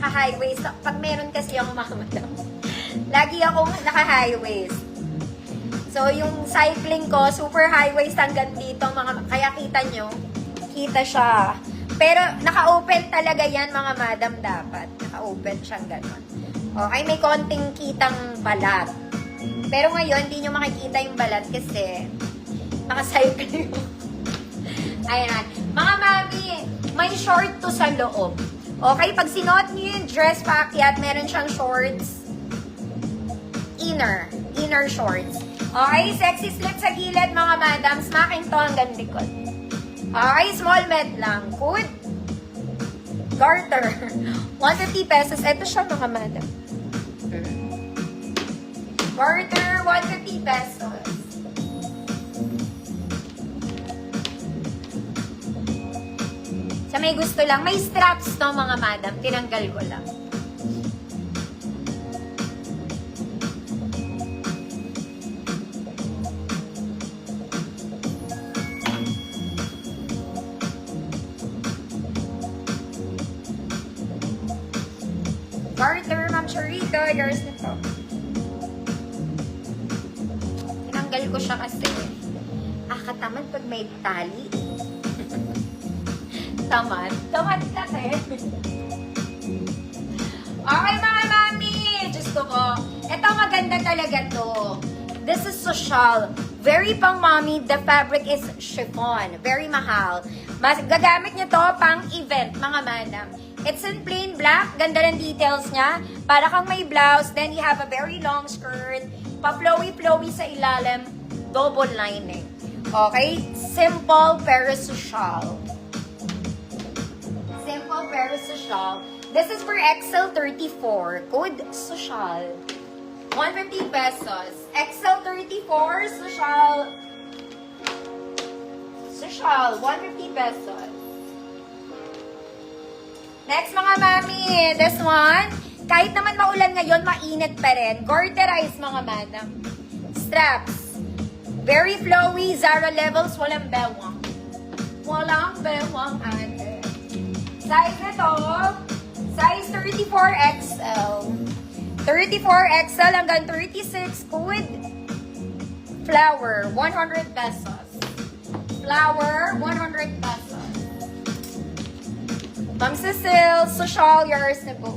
naka-high waist. Pag meron kasi ako mga madam, lagi akong naka-high waist. So, yung cycling ko, super high waist hanggang dito, kaya kita nyo, kita siya. Pero, naka-open talaga yan, mga madam, dapat. Naka-open siyang gano'n. Okay, may konting kitang balat. Pero ngayon, hindi nyo makikita yung balat kasi naka-cycling. Ayan. Mga mami, may short to sa loob. Okay, pag sinuot nyo yung dress packet, meron siyang shorts. Inner shorts. Okay, sexy slip sa gilid, mga madam. Smacking to hanggang likod. Okay, small med lang. Good. Garter. 150 pesos. Ito siya, mga madam. Garter, 150 pesos. Sa may gusto lang. May straps to, mga madam. Tinanggal ko lang. Garter, Ma'am Chorito, yours na to. Tinanggal ko siya kasi katamad pag may tali. Tamad kasi. Okay, mga mami, gusto ko. Ito, maganda talaga to. This is social. Very pang mommy. The fabric is chiffon. Very mahal. Gagamit nyo to pang event, mga madam. It's in plain black. Ganda ng details niya. Para kang may blouse. Then you have a very long skirt. Pa-flowy-flowy sa ilalim. Double lining. Okay? Simple pero social. Simple pero social. This is for XL 34. Code social. 150 pesos. XL 34, social. Social. 150 pesos. Next, mga mami, this one, kahit naman maulan ngayon, mainit pa rin. Garterize, mga madam. Straps. Very flowy, Zara levels, walang bewang. Walang bewang, ate. Size nito, size 34XL. 34XL hanggang 36, code. Flower, 100 pesos. Flower, 100 pesos. Ma'am Cecil, social, yours na po.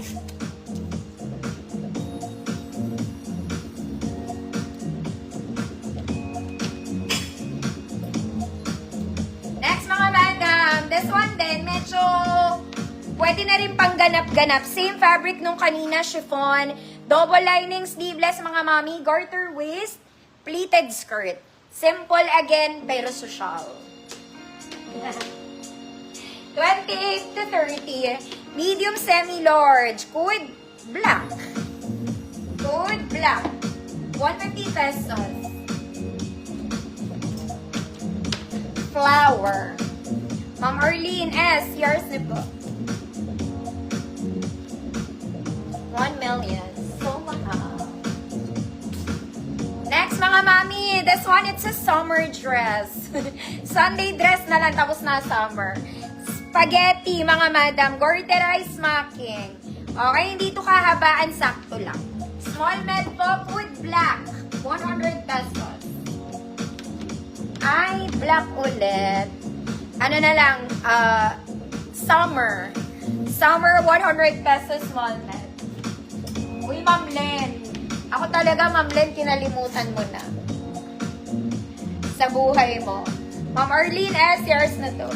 Next, mga madam. This one din, medyo pwede na rin pang ganap-ganap. Same fabric nung kanina, chiffon. Double lining, sleeveless, mga mami. Garter waist, pleated skirt. Simple again, pero social. 28 to 30. Medium semi-large. Code black. Code black. 150 pesos. Flower. Ma'am Arlene S. Yours na po. 1 million. So mahal. Next, mga mami. This one, it's a summer dress. Sunday dress na lang, tapos na summer. Spaghetti, mga madam. Garterize smacking. Okay, hindi ito kahabaan, sakto lang. Small med po, with black. 100 pesos. Ay, black ulit. Ano na lang, summer. Summer, 100 pesos, small med. Uy, Ma'am Len. Ako talaga, Ma'am Len, kinalimutan mo na. Sa buhay mo. Ma'am Arlene S, yours na to.